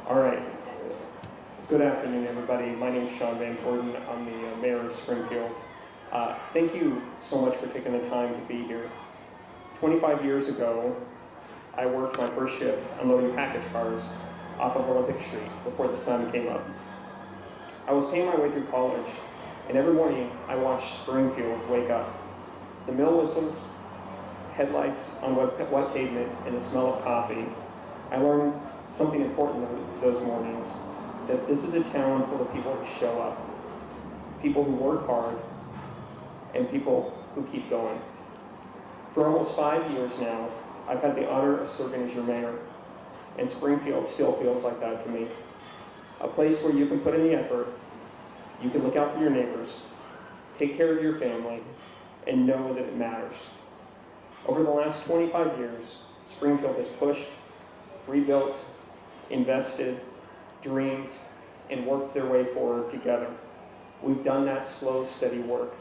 All right. Good afternoon, everybody. My name is Sean VanGordon. I'm the mayor of Springfield. Thank you so much for taking the time to be here. 25 years ago, I worked my first shift unloading package cars off of Olympic Street before the sun came up. I was paying my way through college, and every morning I watched Springfield wake up. The mill whistles, headlights on wet pavement, and the smell of coffee. I learned something important those mornings, that this is a town full of people who show up, people who work hard, and people who keep going. For almost 5 years now, I've had the honor of serving as your mayor, and Springfield still feels like that to me. A place where you can put in the effort, you can look out for your neighbors, take care of your family, and know that it matters. Over the last 25 years, Springfield has pushed, rebuilt, invested, dreamed, and worked their way forward together. We've done that slow, steady work.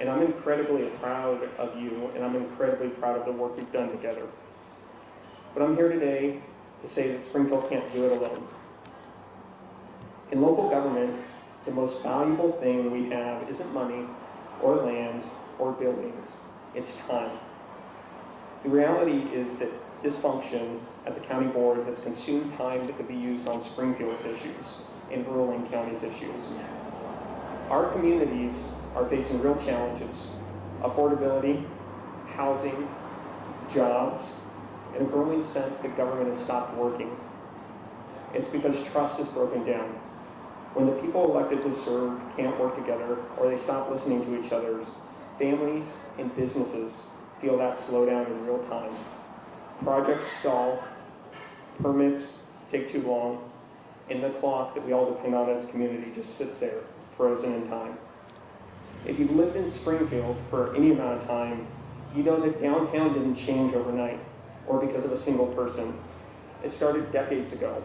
And I'm incredibly proud of you, and I'm incredibly proud of the work we've done together. But I'm here today to say that Springfield can't do it alone. In local government, the most valuable thing we have isn't money, or land, or buildings. It's time. The reality is that dysfunction at the county board has consumed time that could be used on Springfield's issues and rural county's issues. Our communities are facing real challenges: affordability, housing, jobs, and a growing sense that government has stopped working. It's because trust is broken down. When the people elected to serve can't work together, or they stop listening to each other, families and businesses feel that slowdown in real time. Projects stall, permits take too long, and the clock that we all depend on as a community just sits there, frozen in time. If you've lived in Springfield for any amount of time, you know that downtown didn't change overnight or because of a single person. It started decades ago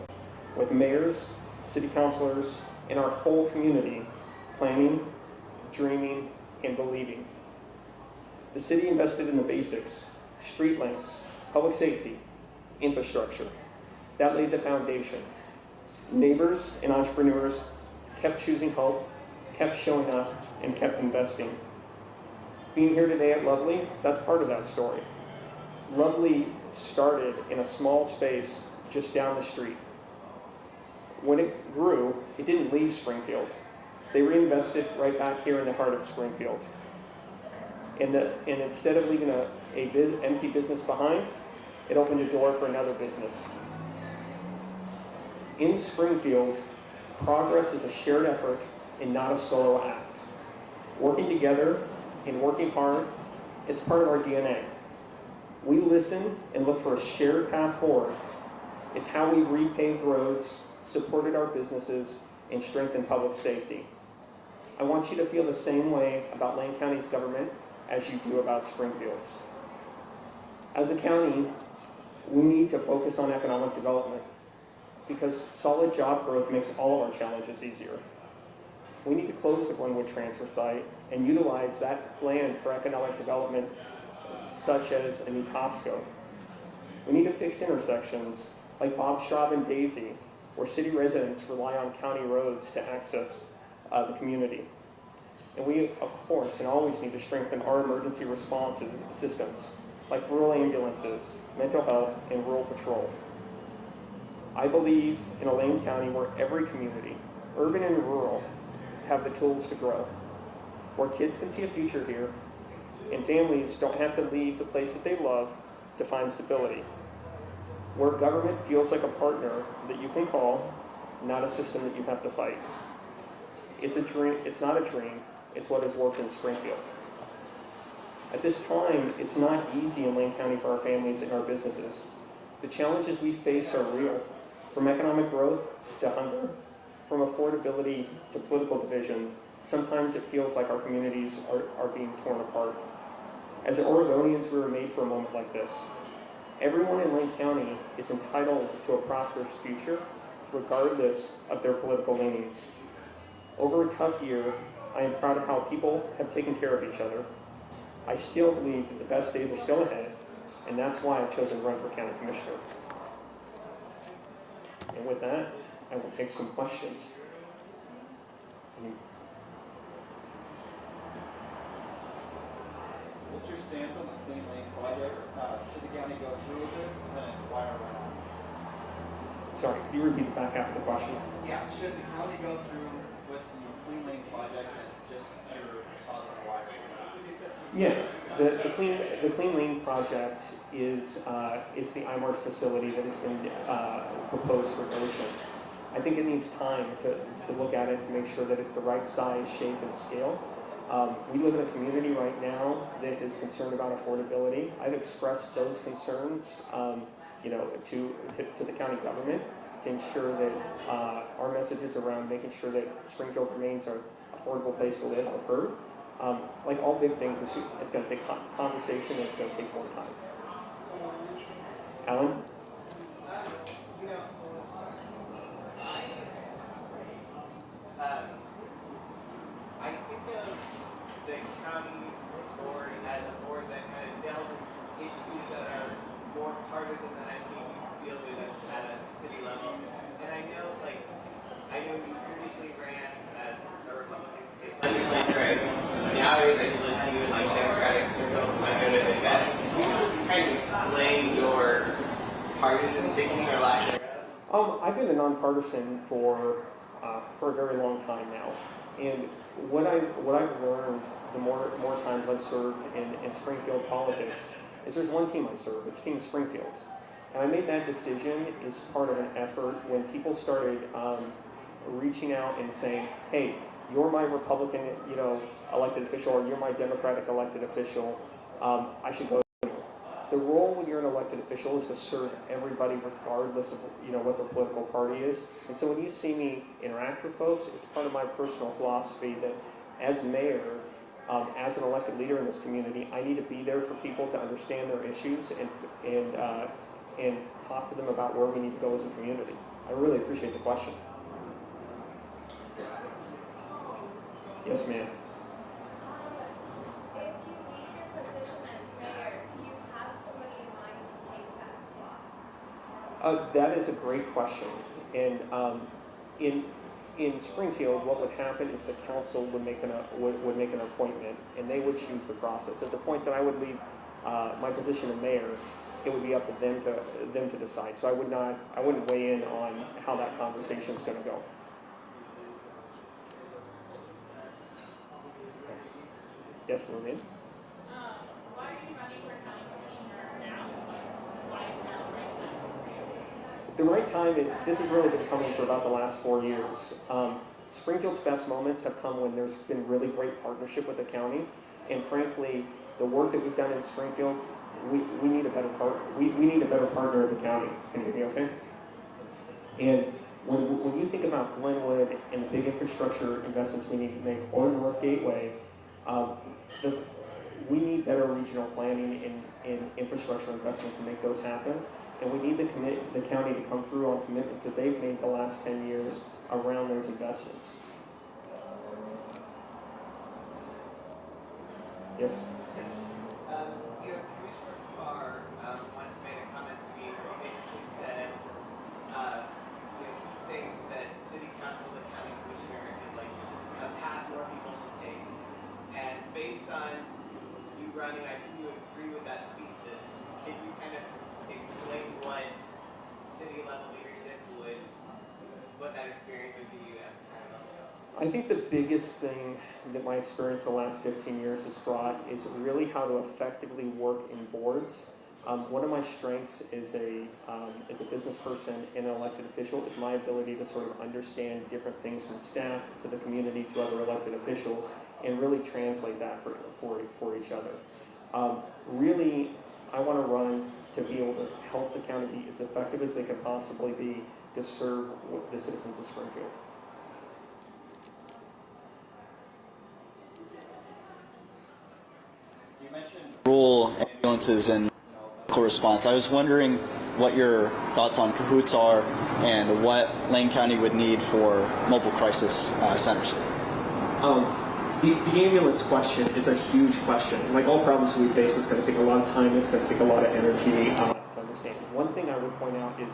with mayors, city councilors, and our whole community planning, dreaming, and believing. The city invested in the basics: street lamps, public safety, infrastructure. That laid the foundation. Neighbors and entrepreneurs kept choosing hope, kept showing up, and kept investing. Being here today at Lovely, that's part of that story. Lovely started in a small space just down the street. When it grew, it didn't leave Springfield. They reinvested right back here in the heart of Springfield. And instead of leaving an empty business behind, it opened a door for another business. In Springfield, progress is a shared effort and not a solo act. Working together and working hard, it's part of our DNA. We listen and look for a shared path forward. It's how we repaved roads, supported our businesses, and strengthened public safety. I want you to feel the same way about Lane County's government as you do about Springfield's. As a county, we need to focus on economic development because solid job growth makes all of our challenges easier. We need to close the Glenwood transfer site and utilize that land for economic development, such as a new Costco. We need to fix intersections like Bob Schraub and Daisy, where city residents rely on county roads to access the community. And we, of course, and always need to strengthen our emergency response systems, like rural ambulances, mental health, and rural patrol. I believe in a Lane County where every community, urban and rural, have the tools to grow, where kids can see a future here, and families don't have to leave the place that they love to find stability, where government feels like a partner that you can call, not a system that you have to fight. It's a dream. It's not a dream. It's what has worked in Springfield. At this time, it's not easy in Lane County for our families and our businesses. The challenges we face are real, from economic growth to hunger, from affordability to political division. Sometimes it feels like our communities are being torn apart. As Oregonians, we were made for a moment like this. Everyone in Lane County is entitled to a prosperous future, regardless of their political leanings. Over a tough year, I am proud of how people have taken care of each other. I still believe that the best days are still ahead, and that's why I've chosen to run for county commissioner. And with that, I will take some questions. What's your stance on the Clean Lane project? Should the county go through with it, and why or why not? Sorry, could you repeat the back half of the question? Yeah, should the county go through with the Clean Lane project, and just your thoughts on why? Yeah, the Clean Lane project is the IMART facility that has been proposed for Goshen. I think it needs time to look at it to make sure that it's the right size, shape, and scale. We live in a community right now that is concerned about affordability. I've expressed those concerns, to the county government to ensure that our messages around making sure that Springfield remains an affordable place to live are heard. Like all big things, it's going to take conversation and it's going to take more time. Alan? I think of the county board as a board that kind of delves into issues that are more partisan than I've seen you deal with at a city level. And I know you previously ran as a Republican state legislature. Nowadays, I can listen to you in like Democratic circles and I go to events. Can you kind of explain your partisan thinking or lack thereof? I've been a nonpartisan for a very long time now, and what I've learned the more times I've served in Springfield politics is there's one team I serve. It's Team Springfield, and I made that decision as part of an effort when people started reaching out and saying, "Hey, you're my Republican, elected official, or you're my Democratic elected official. I should go." The role when you're an elected official is to serve everybody regardless of what their political party is. And so when you see me interact with folks, it's part of my personal philosophy that as mayor, as an elected leader in this community, I need to be there for people to understand their issues and talk to them about where we need to go as a community. I really appreciate the question. Yes, ma'am. That is a great question, and in Springfield, what would happen is the council would make an appointment, and they would choose the process. At the point that I would leave my position of mayor, it would be up to them to decide. So I wouldn't weigh in on how that conversation is going to go. Yes, Lillian. Why are you running for county commissioner now? Why is now the right time? The right time, this has really been coming for about the last 4 years. Springfield's best moments have come when there's been really great partnership with the county, and frankly, the work that we've done in Springfield we need a better we need a better partner at the county. Can you hear me okay? And when you think about Glenwood and the big infrastructure investments we need to make, or North Gateway, we need better regional planning and infrastructure investment to make those happen. And we need the county to come through on commitments that they've made the last 10 years around those investments. Yes? Commissioner Carr once made a comment to me where he basically said, he thinks that city council, the county commissioner, is like a path more people should take. And based on you running, I see you agree with that thesis. Can you kind of explain what city level leadership what that experience would give you at the county level? I think the biggest thing that my experience the last 15 years has brought is really how to effectively work in boards. One of my strengths as a business person and an elected official is my ability to sort of understand different things from staff to the community to other elected officials and really translate that for each other. Really, I want to run to be able to help the county be as effective as they can possibly be to serve the citizens of Springfield. You mentioned rural ambulances and medical response. I was wondering what your thoughts on cahoots are and what Lane County would need for mobile crisis centers. The ambulance question is a huge question. Like all problems we face, it's going to take a lot of time, it's going to take a lot of energy to understand. One thing I would point out is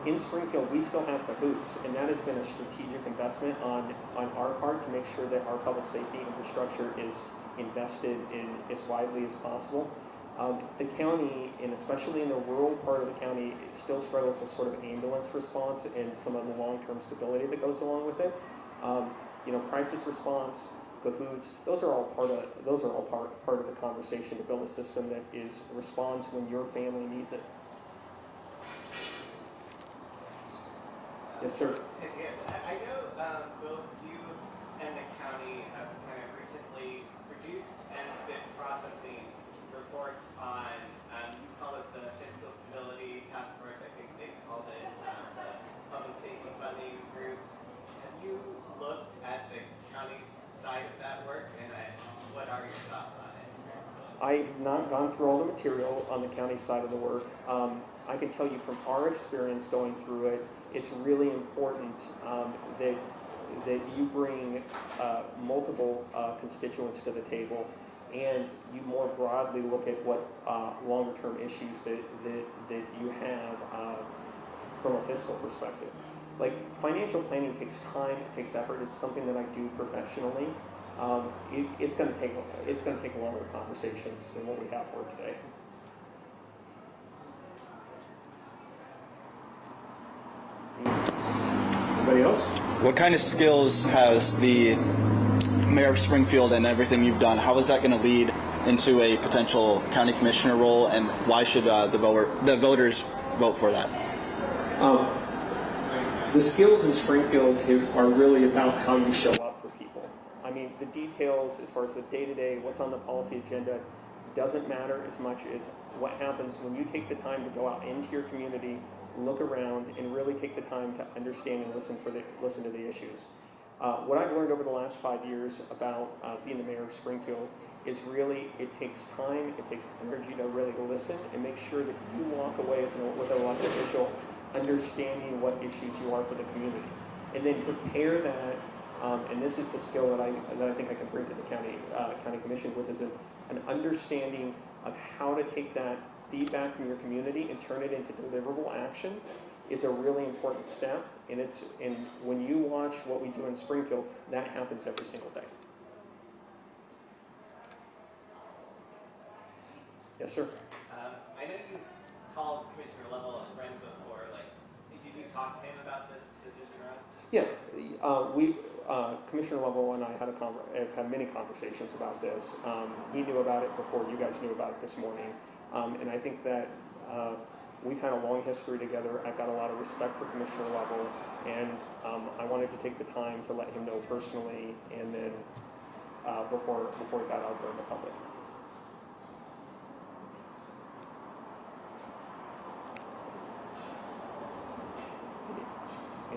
in Springfield, we still have cahoots, and that has been a strategic investment on our part to make sure that our public safety infrastructure is invested in as widely as possible. The county, and especially in the rural part of the county, still struggles with sort of ambulance response and some of the long-term stability that goes along with it. Crisis response, cahoots, those are all part of the conversation to build a system that responds when your family needs it. Yes, sir. Yes, I know both you and the county have kind of recently produced and been processing reports on, you call it the Fiscal Stability Task Force, I think they called it the Public Safety Funding Group. Have you looked at the county's side of that work, and what are your thoughts on it? I have not gone through all the material on the county side of the work. I can tell you from our experience going through it, it's really important that you bring multiple constituents to the table, and you more broadly look at what longer-term issues that you have from a fiscal perspective. Like financial planning takes time, it takes effort. It's something that I do professionally. It's going to take longer conversations than what we have for today. Anybody else? What kind of skills has the mayor of Springfield and everything you've done, how is that going to lead into a potential county commissioner role, and why should the voters vote for that? The skills in Springfield are really about how you show up for people. I mean, the details as far as the day-to-day, what's on the policy agenda, doesn't matter as much as what happens when you take the time to go out into your community, look around, and really take the time to understand and listen to the issues. What I've learned over the last 5 years about being the mayor of Springfield is really it takes time, it takes energy to really listen and make sure that you walk away with an elected official understanding what issues you are for the community, and then compare that. And this is the skill that I think I can bring to the county commission with, is an understanding of how to take that feedback from your community and turn it into deliverable action is a really important step. And when you watch what we do in Springfield, that happens every single day. Yes, sir. I know you called Commissioner Lovell a friend before. Did you talk to him about this decision around? Yeah, Commissioner Lovell and I have had many conversations about this. He knew about it before you guys knew about it this morning. And I think that we've had a long history together. I've got a lot of respect for Commissioner Lovell, and I wanted to take the time to let him know personally, and then before he got out there in the public.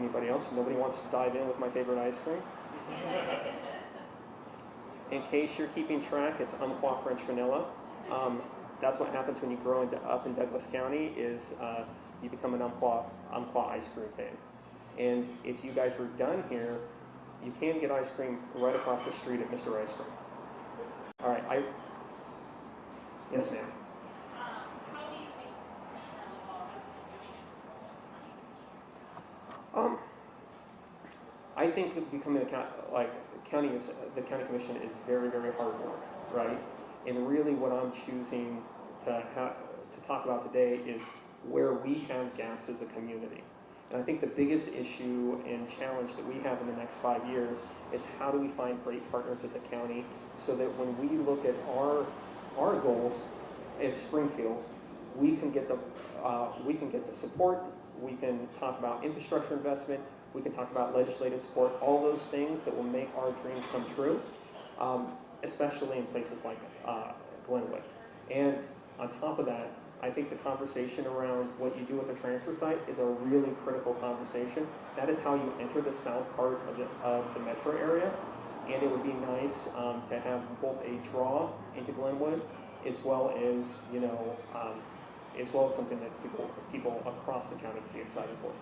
anybody else. Nobody wants to dive in with my favorite ice cream. In case you're keeping track, it's Umpqua French Vanilla. That's what happens when you grow up in Douglas County is you become an Umpqua ice cream fan. And if you guys are done here, you can get ice cream right across the street at Mr. Ice Cream. All right, yes, ma'am. How do you think Commissioner LaValle has been doing in his role as county commissioner? I think becoming the county commission is very, very hard work, right? And really, what I'm choosing to talk about today is where we have gaps as a community. And I think the biggest issue and challenge that we have in the next 5 years is how do we find great partners at the county so that when we look at our goals as Springfield, we can get the support. We can talk about infrastructure investment. We can talk about legislative support. All those things that will make our dreams come true, especially in places like Glenwood. And on top of that, I think the conversation around what you do at the transfer site is a really critical conversation. That is how you enter the south part of the metro area, and it would be nice to have both a draw into Glenwood, as well as something that people across the county can be excited for.